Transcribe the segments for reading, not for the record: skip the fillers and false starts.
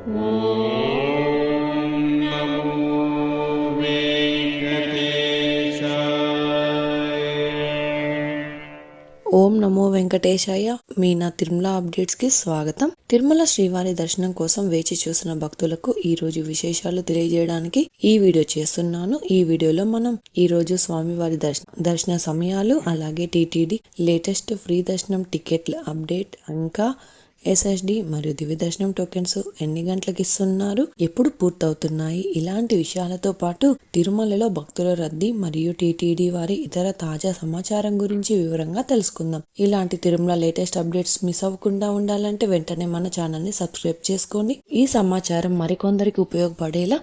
ఓం నమో వెంకటేశాయ. మీ నా తిరుమల అప్డేట్స్ కి స్వాగతం. తిరుమల శ్రీవారి దర్శనం కోసం వేచి చూసిన భక్తులకు ఈ రోజు విశేషాలు తెలియజేయడానికి ఈ వీడియో చేస్తున్నాను. ఈ వీడియోలో మనం ఈ రోజు స్వామివారి దర్శన సమయాలు, అలాగే టీటీడీ లేటెస్ట్ ఫ్రీ దర్శనం టికెట్ల అప్డేట్, ఇంకా ఎస్ఎస్డి మరియు దివ్య దర్శనం టోకెన్స్ ఎన్ని గంటలకు ఇస్తున్నారు, ఎప్పుడు పూర్తవుతున్నాయి, ఇలాంటి విషయాలతో పాటు తిరుమలలో భక్తుల రద్దీ మరియు టీటీడీ వారి ఇతర తాజా సమాచారం గురించి వివరంగా తెలుసుకుందాం. ఇలాంటి తిరుమల లేటెస్ట్ అప్డేట్స్ మిస్ అవ్వకుండా ఉండాలంటే వెంటనే మన ఛానల్ ని సబ్స్క్రైబ్ చేసుకోండి. ఈ సమాచారం మరికొందరికి ఉపయోగపడేలా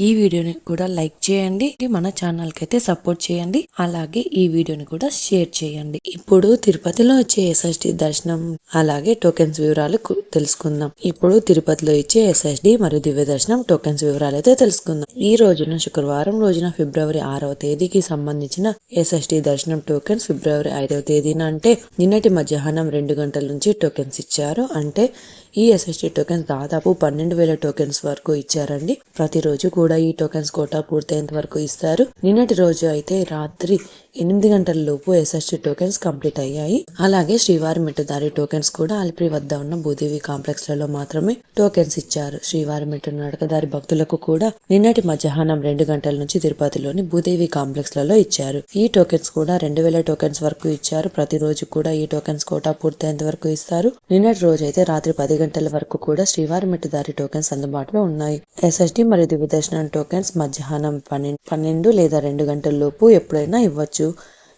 ఈ వీడియోని కూడా లైక్ చేయండి, మన ఛానల్ కి అయితే సపోర్ట్ చేయండి, అలాగే ఈ వీడియోని కూడా షేర్ చేయండి. ఇప్పుడు తిరుపతిలో వచ్చే ఎస్ఎస్డి దర్శనం అలాగే టోకెన్స్ వివరాలు తెలుసుకుందాం. ఇప్పుడు తిరుపతిలో ఇచ్చే ఎస్ఎస్డి మరియు దివ్య దర్శనం టోకెన్స్ వివరాలు అయితే తెలుసుకుందాం. ఈ రోజున శుక్రవారం రోజున ఫిబ్రవరి 6వ తేదీకి సంబంధించిన ఎస్ఎస్డి దర్శనం టోకెన్స్ ఫిబ్రవరి 5వ తేదీన అంటే నిన్నటి మధ్యాహ్నం 2 గంటల నుంచి టోకెన్స్ ఇచ్చారు. అంటే ఈ ఎస్ఎస్డి టోకెన్స్ దాదాపు 12,000 టోకెన్స్ వరకు ఇచ్చారండి. ప్రతిరోజు కూడా ఈ టోకెన్స్ కోటా పూర్తయ్యేంత వరకు ఇస్తారు. నిన్నటి రోజు అయితే రాత్రి 8 గంటల లోపు ఎస్ఎస్డి టోకెన్స్ కంప్లీట్ అయ్యాయి. అలాగే శ్రీవారి మెట్టుదారి టోకెన్స్ కూడా అలిపిరి వద్ద ఉన్న భూదేవి కాంప్లెక్స్ లలో మాత్రమే టోకెన్స్ ఇచ్చారు. శ్రీవారి మెట్టు నడకదారి భక్తులకు కూడా నిన్నటి మధ్యాహ్నం 2 గంటల నుంచి తిరుపతిలోని భూదేవి కాంప్లెక్స్ లలో ఇచ్చారు. ఈ టోకెన్స్ కూడా 2,000 టోకెన్స్ వరకు ఇచ్చారు. ప్రతిరోజు కూడా ఈ టోకెన్స్ కోటా పూర్తయ్యేంత వరకు ఇస్తారు. నిన్నటి రోజు అయితే రాత్రి 10 గంటల వరకు కూడా శ్రీవారి మెట్టుదారి టోకెన్స్ అందుబాటులో ఉన్నాయి. ఎస్ఎస్డి మరియు దివ్య దర్శనం టోకెన్స్ మధ్యాహ్నం 12 లేదా 2 గంటల లోపు ఎప్పుడైనా ఇవ్వచ్చు.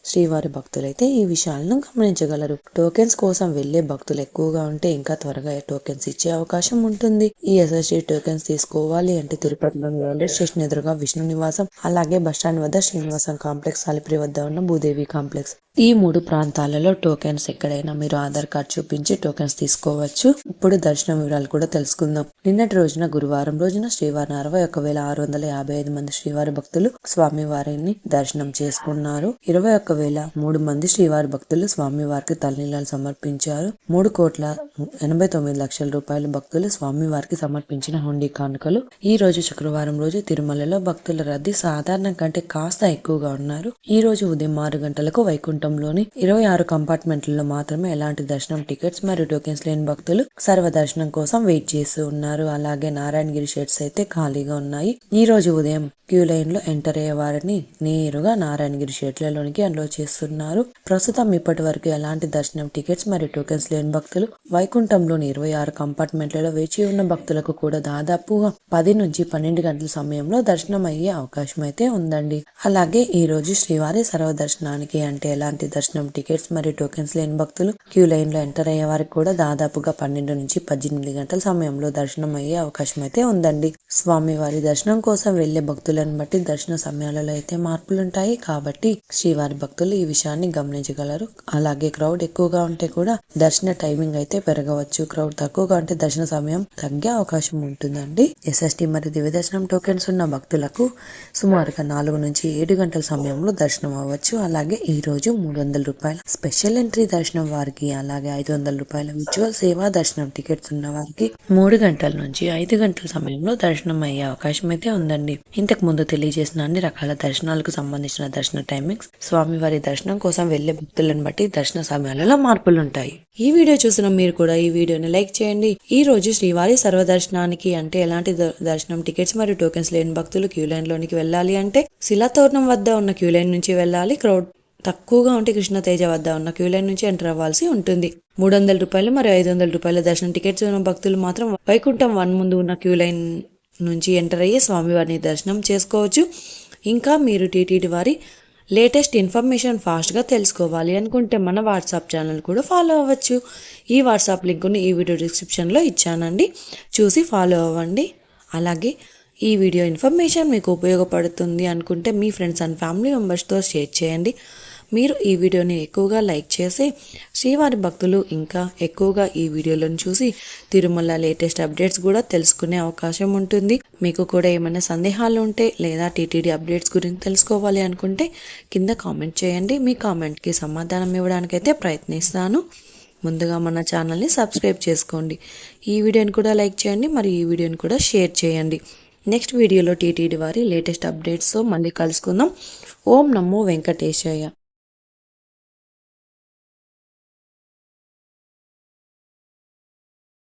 శ్రీవారి భక్తులైతే ఈ విషయాలను గమనించగలరు. టోకెన్స్ కోసం వెళ్లే భక్తులు ఎక్కువగా ఉంటే ఇంకా త్వరగా టోకెన్స్ ఇచ్చే అవకాశం ఉంటుంది. ఈ ఎస్ఎస్డి టోకెన్స్ తీసుకోవాలి అంటే తిరుపతిలోని రైల్వే స్టేషన్ ఎదురుగా విష్ణు నివాసం, అలాగే బస్టాండ్ వద్ద శ్రీనివాసం కాంప్లెక్స్, అలిపిరి వద్ద ఉన్న భూదేవి కాంప్లెక్స్, ఈ 3 ప్రాంతాలలో టోకెన్స్ ఎక్కడైనా మీరు ఆధార్ కార్డ్ చూపించి టోకెన్స్ తీసుకోవచ్చు. ఇప్పుడు దర్శనం వివరాలు కూడా తెలుసుకుందాం. నిన్నటి రోజున గురువారం రోజున శ్రీవారిని 61,655 మంది శ్రీవారి భక్తులు స్వామివారిని దర్శనం చేసుకున్నారు. 21,003 మంది శ్రీవారి భక్తులు స్వామివారికి తలనీలాలు సమర్పించారు. 3,89,00,000 రూపాయల భక్తులు స్వామివారికి సమర్పించిన హుండీ కానుకలు. ఈ రోజు శుక్రవారం రోజు తిరుమలలో భక్తుల రద్దీ సాధారణం కంటే కాస్త ఎక్కువగా ఉన్నారు. ఈ రోజు ఉదయం 6 గంటలకు వైకుంఠంలోని 26 కంపార్ట్మెంట్లలో మాత్రమే ఎలాంటి దర్శనం టికెట్స్ మరియు టోకెన్స్ లేని భక్తులు సర్వ దర్శనం కోసం వెయిట్ చేస్తూ ఉన్నారు. అలాగే నారాయణగిరి షెడ్స్ అయితే ఖాళీగా ఉన్నాయి. ఈ రోజు ఉదయం క్యూ లైన్ లో ఎంటర్ అయ్యే వారిని నేరుగా నారాయణగిరి షెడ్లలోనికి అలో చేస్తున్నారు. ప్రస్తుతం ఇప్పటి వరకు ఎలాంటి దర్శనం టికెట్స్ మరియు టోకెన్స్ లేని భక్తులు వైకుంఠంలోని 26 కంపార్ట్మెంట్లలో వేచి ఉన్న భక్తులకు కూడా దాదాపుగా 10 నుంచి 12 గంటల సమయంలో దర్శనం అయ్యే అవకాశం అయితే ఉందండి. అలాగే ఈ రోజు శ్రీవారి సర్వ దర్శనానికి అంటే ఎలాంటి దర్శనం టికెట్స్ మరియు టోకెన్స్ లేని భక్తులు క్యూ లైన్ లో ఎంటర్ అయ్యే వారికి కూడా దాదాపుగా 12 నుంచి 18 గంటల సమయంలో దర్శనం అయ్యే అవకాశం అయితే ఉందండి. స్వామివారి దర్శనం కోసం వెళ్లే భక్తులను బట్టి దర్శన సమయాలలో అయితే మార్పులుంటాయి. కాబట్టి శ్రీవారి భక్తులు ఈ విషయాన్ని గమనించగలరు. అలాగే క్రౌడ్ ఎక్కువగా ఉంటే కూడా దర్శన టైమింగ్ అయితే పెరగవచ్చు. క్రౌడ్ తక్కువగా ఉంటే దర్శన సమయం తగ్గే అవకాశం ఉంటుందండి. ఎస్ఎస్డి మరియు దివ్య దర్శనం టోకెన్స్ ఉన్న భక్తులకు సుమారుగా 4 నుంచి 7 గంటల సమయంలో దర్శనం అవ్వచ్చు. అలాగే ఈ రోజు 300 రూపాయల స్పెషల్ ఎంట్రీ దర్శనం వారికి, అలాగే 500 రూపాయల విజువల్ సేవా దర్శనం టికెట్స్ ఉన్న వారికి 3 గంటల నుంచి 5 గంటల సమయంలో దర్శనం అయ్యే అవకాశం అయితే ఉందండి. ఇంతకు ముందు తెలియజేసిన అన్ని రకాల దర్శనాలకు సంబంధించిన దర్శన టైమింగ్స్, స్వామివారి దర్శనం కోసం వెళ్లే భక్తులను బట్టి దర్శన సమయాలలో మార్పులుంటాయి. ఈ వీడియో చూసిన మీరు కూడా ఈ వీడియోని లైక్ చేయండి. ఈ రోజు శ్రీవారి సర్వదర్శనానికి అంటే ఎలాంటి దర్శనం టికెట్స్ మరియు టోకెన్స్ లేని భక్తులు క్యూ లైన్ లోనికి వెళ్ళాలి అంటే శిలాతోరణం వద్ద ఉన్న క్యూ లైన్ నుంచి వెళ్ళాలి. క్రౌడ్ తక్కువగా ఉంటే కృష్ణతేజ వద్ద ఉన్న క్యూ లైన్ నుంచి ఎంటర్ అవ్వాల్సి ఉంటుంది. 300 రూపాయలు మరియు 500 రూపాయల దర్శనం టికెట్స్ ఉన్న భక్తులు మాత్రం వైకుంఠం 1 ముందు ఉన్న క్యూ లైన్ నుంచి ఎంటర్ అయ్యి స్వామివారిని దర్శనం చేసుకోవచ్చు. ఇంకా మీరు టీటీడీ వారి లేటెస్ట్ ఇన్ఫర్మేషన్ ఫాస్ట్గా తెలుసుకోవాలి అనుకుంటే మన వాట్సాప్ ఛానల్ కూడా ఫాలో అవ్వచ్చు. ఈ వాట్సాప్ లింక్ని ఈ వీడియో డిస్క్రిప్షన్లో ఇచ్చానండి, చూసి ఫాలో అవ్వండి. అలాగే ఈ వీడియో ఇన్ఫర్మేషన్ మీకు ఉపయోగపడుతుంది అనుకుంటే మీ ఫ్రెండ్స్ అండ్ ఫ్యామిలీ మెంబర్స్తో షేర్ చేయండి. మీరు ఈ వీడియోని ఎక్కువగా లైక్ చేసి శ్రీవారి భక్తులు ఇంకా ఎక్కువగా ఈ వీడియోలను చూసి తిరుమల లేటెస్ట్ అప్డేట్స్ కూడా తెలుసుకునే అవకాశం ఉంటుంది. మీకు కూడా ఏమైనా సందేహాలు ఉంటే లేదా టీటీడీ అప్డేట్స్ గురించి తెలుసుకోవాలి అనుకుంటే కింద కామెంట్ చేయండి. మీ కామెంట్కి సమాధానం ఇవ్వడానికైతే ప్రయత్నిస్తాను. ముందుగా మన ఛానల్ని సబ్స్క్రైబ్ చేసుకోండి. ఈ వీడియోని కూడా లైక్ చేయండి, మరి ఈ వీడియోని కూడా షేర్ చేయండి. నెక్స్ట్ వీడియోలో టీటీడీ వారి లేటెస్ట్ అప్డేట్స్తో మళ్ళీ కలుసుకుందాం. ఓం నమో వెంకటేశాయ.